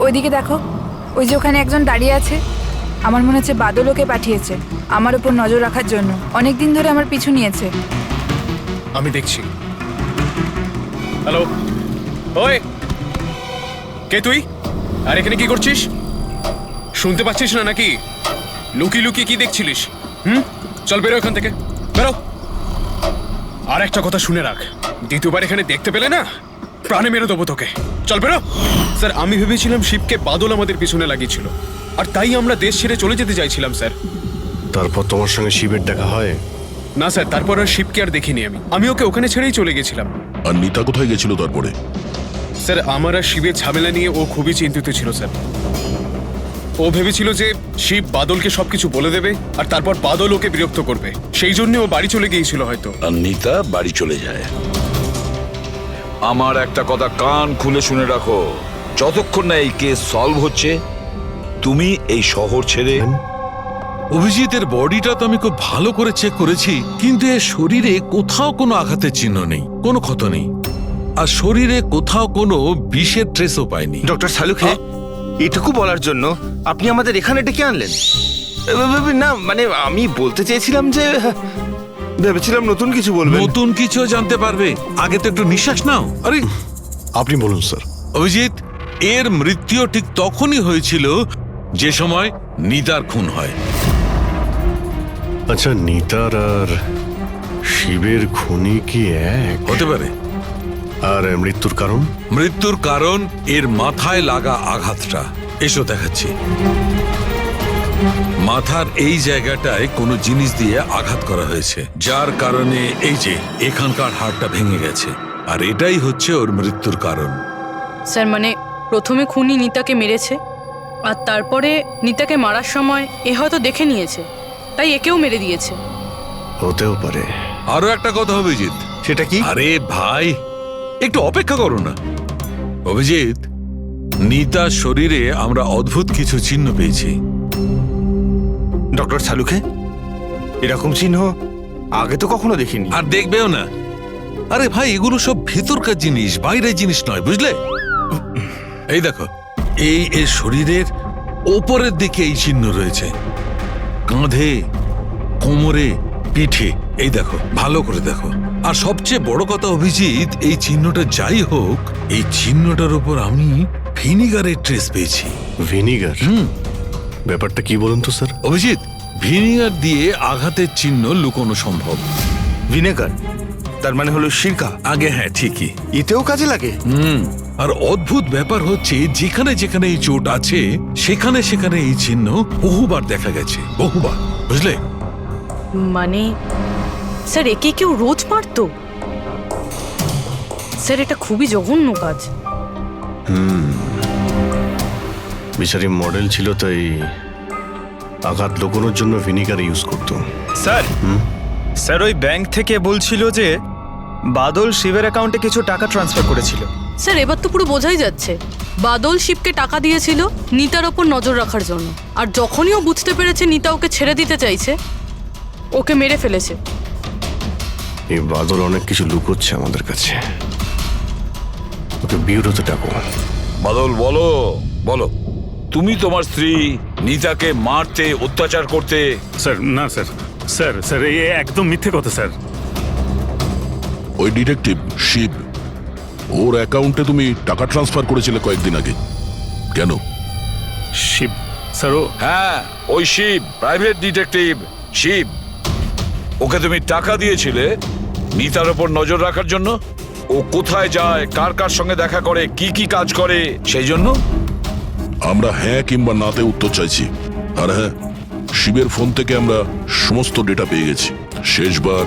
ওইদিকে দেখো, ওই যে ওখানে একজন দাঁড়িয়ে আছে। আমার মনে হচ্ছে বাদল ওকে পাঠিয়েছে আমার উপর নজর রাখার জন্য। অনেক দিন ধরে আমার পিছু নিয়েছে। আমি দেখছি। হ্যালো, ওই কে তুই? আর এখানে কি করছিস? শুনতে পাচ্ছিস না নাকি? লুকিয়ে লুকিয়ে কি দেখছিলিস? চল বেরো এখান থেকে, বেরো। আর একটা কথা শুনে রাখ, দ্বিতীয়বার এখানে দেখতে পেলে না, প্রাণে মেরে দেবো তোকে। চল বেরো। স্যার, আমি ভেবেছিলাম শিবকে বাদল আমাদের পিছনে লাগিয়েছিল, আর তাই আমরা দেশ ছেড়ে চলে যেতে চাইছিলাম স্যার। তারপর তোমার সঙ্গে শিবের দেখা হয়? না স্যার, তারপর আর শিবকে আর দেখিনি আমি ওকে ওখানে ছেড়েই চলে গেছিলাম। আর নিতা কোথায় গেছিল তারপরে? স্যার, আমার আর শিবের ঝামেলা নিয়ে ও খুবই চিন্তিত ছিল স্যার। ও ভেবেছিল যে শিব বাদলকে সবকিছু বলে দেবে, আর তারপর বাদল ওকে বিরক্ত করবে, সেই জন্য ও বাড়ি চলে গিয়েছিল হয়তো। আর নিতা বাড়ি চলে যায়। আমার একটা কথা কান খুলে শুনে রাখো, যতক্ষণ না এই কেস সলভ হচ্ছে তুমি এই শহর ছেড়ে। অভিজিতের বডিটা তো আমি খুব ভালো করে চেক করেছি, কিন্তু এর শরীরে কোথাও কোনো আঘাতের চিহ্ন নেই, কোনো ক্ষত নেই, আর শরীরে কোথাও কোনো বিষের ট্রেসও পাইনি। ডক্টর সালুখে, এটুকু বলার জন্য আপনি আমাদের এখানে ডেকে আনলেন? না মানে আমি বলতে চেয়েছিলাম যে ভেবেছিলাম নতুন কিছু বলবেন। নতুন কিছু জানতে পারবে, আগে তো একটু নিঃশ্বাস নাও। আরে আপনি বলুন স্যার। অভিজিৎ, এর মৃত্যু ঠিক তখনই হয়েছিল যে সময় নিতার খুন হয়। আচ্ছা, নিতার আর শিবের খুনি কি এক হতে পারে? আর মৃত্যুর কারণ? মৃত্যুর কারণ এর মাথায় লাগা আঘাতটা। এসো দেখাচ্ছি। মাথার এই জায়গাটায় কোনো জিনিস দিয়ে আঘাত করা হয়েছে, যার কারণে এই যে এখানকার হাড়টা ভেঙে গেছে, আর এটাই হচ্ছে ওর মৃত্যুর কারণ। স্যার, মানে প্রথমে খুনি নিতাকে মেরেছে, আর তারপরে নিতাকে মারার সময় এ হয়তো দেখে নিয়েছে, তাই একেও মেরে দিয়েছে। হতেও পারে। আরো একটা কথা অভিজিৎ। সেটা কি? আরে ভাই, একটু অপেক্ষা করো না। অভিজিৎ, নিতার শরীরে আমরা অদ্ভুত কিছু চিহ্ন পেয়েছি। ডক্টর সালুখে, এরকম চিহ্ন আগে তো কখনো দেখিনি। আর দেখবেও না। আরে ভাই, এগুলো সব ভেতরকার জিনিস, বাইরের জিনিস নয়, বুঝলে? এই দেখো, এই এর শরীরের ওপরের দিকে এই চিহ্ন রয়েছে, কাঁধে, কোমরে, পিঠে। এই দেখো, ভালো করে দেখো। আর সবচেয়ে বড় কথা অভিজিৎ, এই চিহ্নটা যাই হোক, এই চিহ্নটার উপর আমি ভিনিগারের ট্রেস পেয়েছি। ভিনিগার? ব্যাপারটা কি বলুন তো স্যার। অভিজিৎ, ভিনিগার দিয়ে আঘাতের চিহ্ন লুকোনো সম্ভব। ভিনেগার তার মানে হলো সিরকা? আগে হ্যাঁ, ঠিকই। এতেও কাজে লাগে? আর অদ্ভুত ব্যাপার হচ্ছে, যেখানে যেখানে এই চোট আছে সেখানে সেখানে এই চিহ্ন বহুবার দেখা গেছে, বহুবার, বুঝলে? মানে স্যার, একে কেউ রোজ মারতো? স্যার, এটা খুবই জঘন্য কাজ। বিচারি মডেল ছিল, তাই আঘাত লুকোনোর জন্য ভিনিগার ইউজ করতো। স্যার, স্যার ওই ব্যাংক থেকে বলছিল যে বাদল শিবের অ্যাকাউন্টে কিছু টাকা ট্রান্সফার করেছিল। স্যার, এবার তো পুরো বোঝাই যাচ্ছে বাদল শিবকে টাকা দিয়েছিল নিতার ওপর নজর রাখার জন্য, আর যখনই ও বুঝতে পেরেছে নিতা ওকে ছেড়ে দিতে চাইছে, ওকে মেরে ফেলেছে। এই বাদল অনেক কিছু লুকোচ্ছে আমাদের কাছে। ওকে বিউরোতে ডাকো। বাদল, বলো বলো, তুমি তোমার স্ত্রী নিতাকে মারতে, অত্যাচার করতে। স্যার না স্যার, স্যার স্যার এই একদম মিথ্যে কথা স্যার। ওই ডিটেকটিভ শিব, ওর অ্যাকাউন্টে তুমি টাকা ট্রান্সফার করেছিলে কয়েকদিন আগে, কেন? শিব স্যার, ও হ্যাঁ, ওই শিব, প্রাইভেট ডিটেকটিভ শিব। ওকে তুমি টাকা দিয়েছিলে নিতার ওপর নজর রাখার জন্য। ও কোথায় যায়, কার কার সঙ্গে দেখা করে, কি কি কাজ করে, সেই জন্য। আমরা হ্যাঁ কিংবা নাতে উত্তর চাইছি। আর হ্যাঁ, শিবের ফোন থেকে আমরা সমস্ত ডেটা পেয়ে গেছি। শেষবার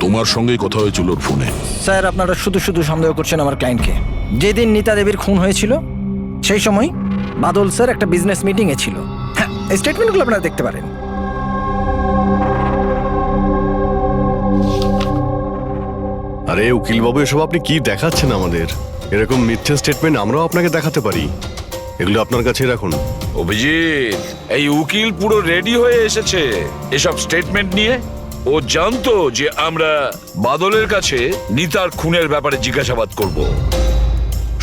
তোমার সঙ্গেই কথা হয়েছিল ওর ফোনে। স্যার, আপনারা শুধু শুধু সন্দেহ করছেন আমার ক্লায়েন্টকে। যেদিন নিতা দেবীর খুন হয়েছিল সেই সময় বাদল স্যার একটা বিজনেস মিটিংয়ে ছিল। হ্যাঁ, এই স্টেটমেন্টগুলো আপনারা দেখতে পারেন। আরে উকিল বাবু, এসব আপনি কি দেখাচ্ছেন আমাদের? এরকম মিথ্যে স্টেটমেন্ট আমরাও আপনাকে দেখাতে পারি। এগুলো আপনার কাছে রাখুন। অভিজিৎ, এই উকিল পুরো রেডি হয়ে এসেছে এসব স্টেটমেন্ট নিয়ে। ও জানতো যে আমরা বাদলের কাছে নিতার খুনের ব্যাপারে জিজ্ঞাসাবাদ করব।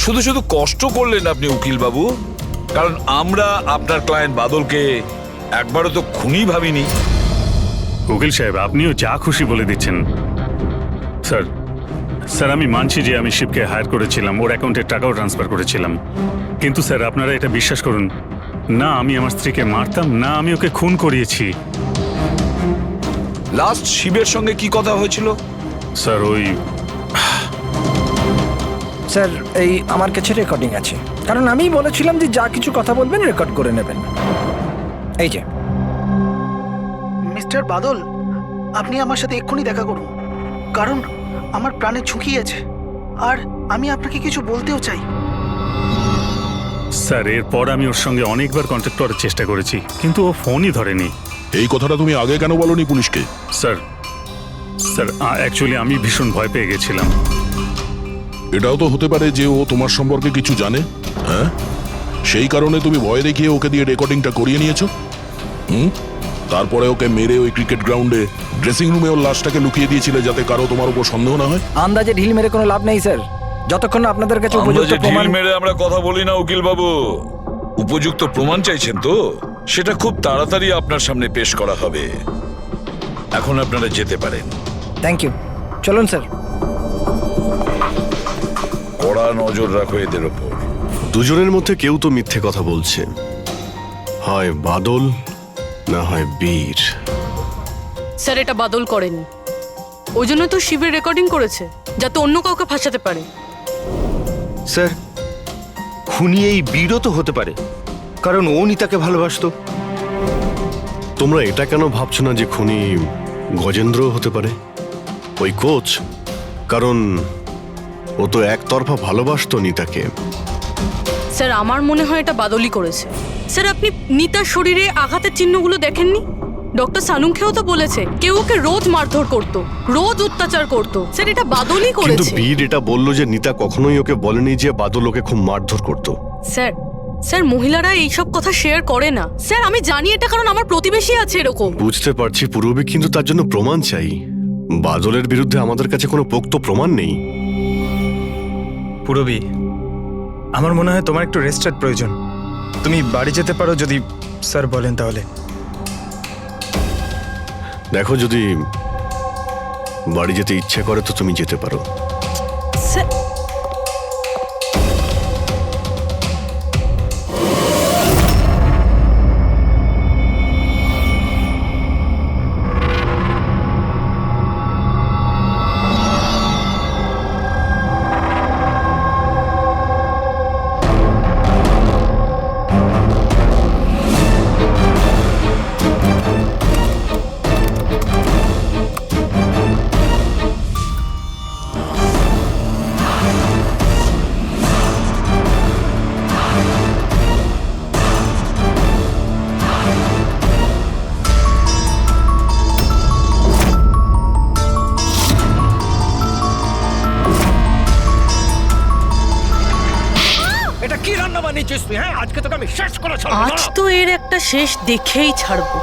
শুধু শুধু কষ্ট করলেন আপনি উকিল বাবু, কারণ আমরা আপনার ক্লায়েন্ট বাদলকে একবারও তো খুনি ভাবিনি। উকিল সাহেব, আপনিও যা খুশি বলে দিচ্ছেন। স্যার স্যার আমি মানছি যে আমি শিবকে হায়ার করেছিলাম, ওর অ্যাকাউন্টে টাকাও ট্রান্সফার করেছিলাম, কিন্তু স্যার আপনারা এটা বিশ্বাস করুন না, আমি আমার স্ত্রীকে মারতাম না, আমি ওকে খুন করিয়েছি। লাস্ট শিবের সঙ্গে কি কথা হয়েছিল? স্যার ওই স্যার, এই আমার কাছে রেকর্ডিং আছে, কারণ আমি বলেছিলাম যে যা কিছু কথা বলবেন রেকর্ড করে নেবেন। এই যে মিস্টার বাদল, আপনি আমার সাথে এক্ষুনি দেখা করুন, কারণ আমার প্রাণে ঝুঁকি আছে, আর আমি আপনাকে কিছু বলতেও চাই। স্যার এরপর আমি ওর সঙ্গে অনেকবার কন্ট্যাক্ট করার চেষ্টা করেছি, কিন্তু ও ফোনই ধরেনি। এই কথাটা তুমি আগে কেন বলনি পুলিশকে? স্যার স্যার অ্যাকচুয়ালি আমি ভীষণ ভয় পেয়ে গেছিলাম। এটাও তো হতে পারে যে ও তোমার সম্পর্কে কিছু জানে। হ্যাঁ, সেই কারণে তুমি ভয় দেখিয়ে ওকে দিয়ে রেকর্ডিংটা করিয়ে নিয়েছো। তারপরে ওকে মেরে ওই ক্রিকেট গ্রাউন্ডে ড্রেসিং রুমে ওর লাশটাকে লুকিয়ে দিয়েছিলে, যাতে কারো তোমার উপর সন্দেহ না হয়। আন্দাজে ঢিল মেরে কোনো লাভ নেই স্যার, যতক্ষণ না আপনাদের কাছে উপযুক্ত প্রমাণ। ঢিল মেরে আমরা কথা বলি না উকিল বাবু। উপযুক্ত প্রমাণ চাইছেন তো, সেটা খুব তাড়াতাড়ি আপনার সামনে পেশ করা হবে। এখন আপনারা যেতে পারেন। থ্যাংক ইউ, চলুন স্যার। কড়া নজর রাখো এদের ওপর। দুজনের মধ্যে কেউ তো মিথ্যে কথা বলছে, হয় বাদল না হয় বীর। স্যার, এটা বাদল করেনি, ওই জন্য তো শিবের রেকর্ডিং করেছে, যাতে অন্য কাউকে ফাঁসাতে পারে। স্যার, খুনি এই বীরও তো হতে পারে, কারণ ও নিতাকে ভালোবাসতো। তোমরা এটা কেন ভাবছো না যে খুনি গজেন্দ্র হতে পারে, ওই কোচ? কারণ ও তো একতরফা ভালোবাসতো নিতাকে। স্যার, আমার মনে হয় এটা বাদলই করেছে। স্যার, আপনি নিতার শরীরে আঘাতের চিহ্নগুলো দেখেননি? ডক্টর সানুংখেও তো বলেছে কেউ ওকে রোজ মারধর করতো, রোজ অত্যাচার করতো। স্যার, এটা বাদলই কিন্তু করেছে। বীর এটা বললো যে নিতা কখনোই ওকে বলেনি যে বাদল ওকে খুব মারধর করতো। স্যার, স্যার মহিলারা এইসব কথা শেয়ার করে না। স্যার, আমি জানি এটা, কারণ আমার প্রতিবেশী আছে এরকম। বুঝতে পারছি পূর্ববী, কিন্তু তার জন্য প্রমাণ চাই। বাদলের বিরুদ্ধে আমাদের কাছে কোনো পোক্ত প্রমাণ নেই। পুরবী, আমার মনে হয় তোমার একটু রেস্টের প্রয়োজন। তুমি বাড়ি যেতে পারো যদি স্যার বলেন তাহলে। দেখো, যদি বাড়ি যেতে ইচ্ছে করে তো তুমি যেতে পারো। করা আজ তো এর একটা শেষ দেখেই ছাড়বো।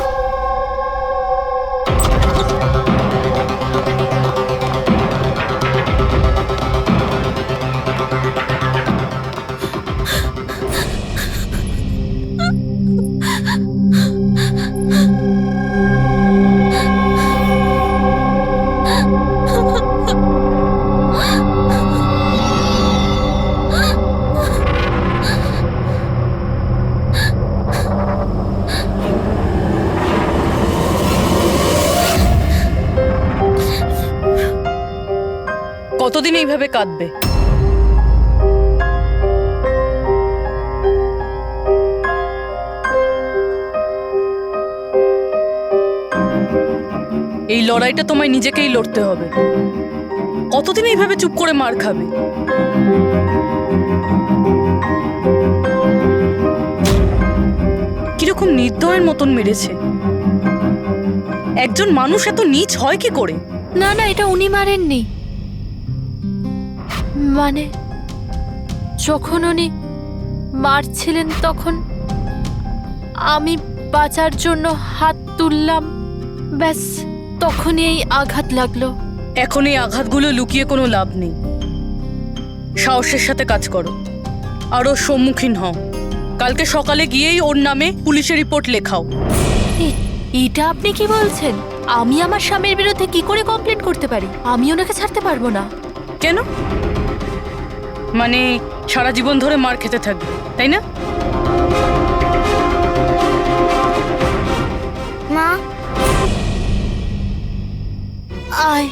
কতদিন এইভাবে কাঁদবে? এই লড়াইটা তোমায় নিজেকেই লড়তে হবে। কতদিন এইভাবে চুপ করে মার খাবে? কিরকম নির্দয়ের মতন মেরেছে। একজন মানুষ এত নীচ হয় কি করে? না না, এটা উনি মারেননি। মানে যখন উনি মারছিলেন তখন আমি বাঁচার জন্য হাত তুললাম, ব্যাস তখনই এই আঘাত লাগলো। এখন এই আঘাতগুলো লুকিয়ে কোনো লাভ নেই। সাহসের সাথে কাজ করো, আরও সম্মুখীন হও। কালকে সকালে গিয়েই ওর নামে পুলিশে রিপোর্ট লেখাও। এটা আপনি কি বলছেন? আমি আমার স্বামীর বিরুদ্ধে কি করে কমপ্লেন করতে পারি? আমি ওনাকে ছাড়তে পারবো না। কেন? মানে সারা জীবন ধরে মার খেতে থাকবে, তাই না? মা, আয়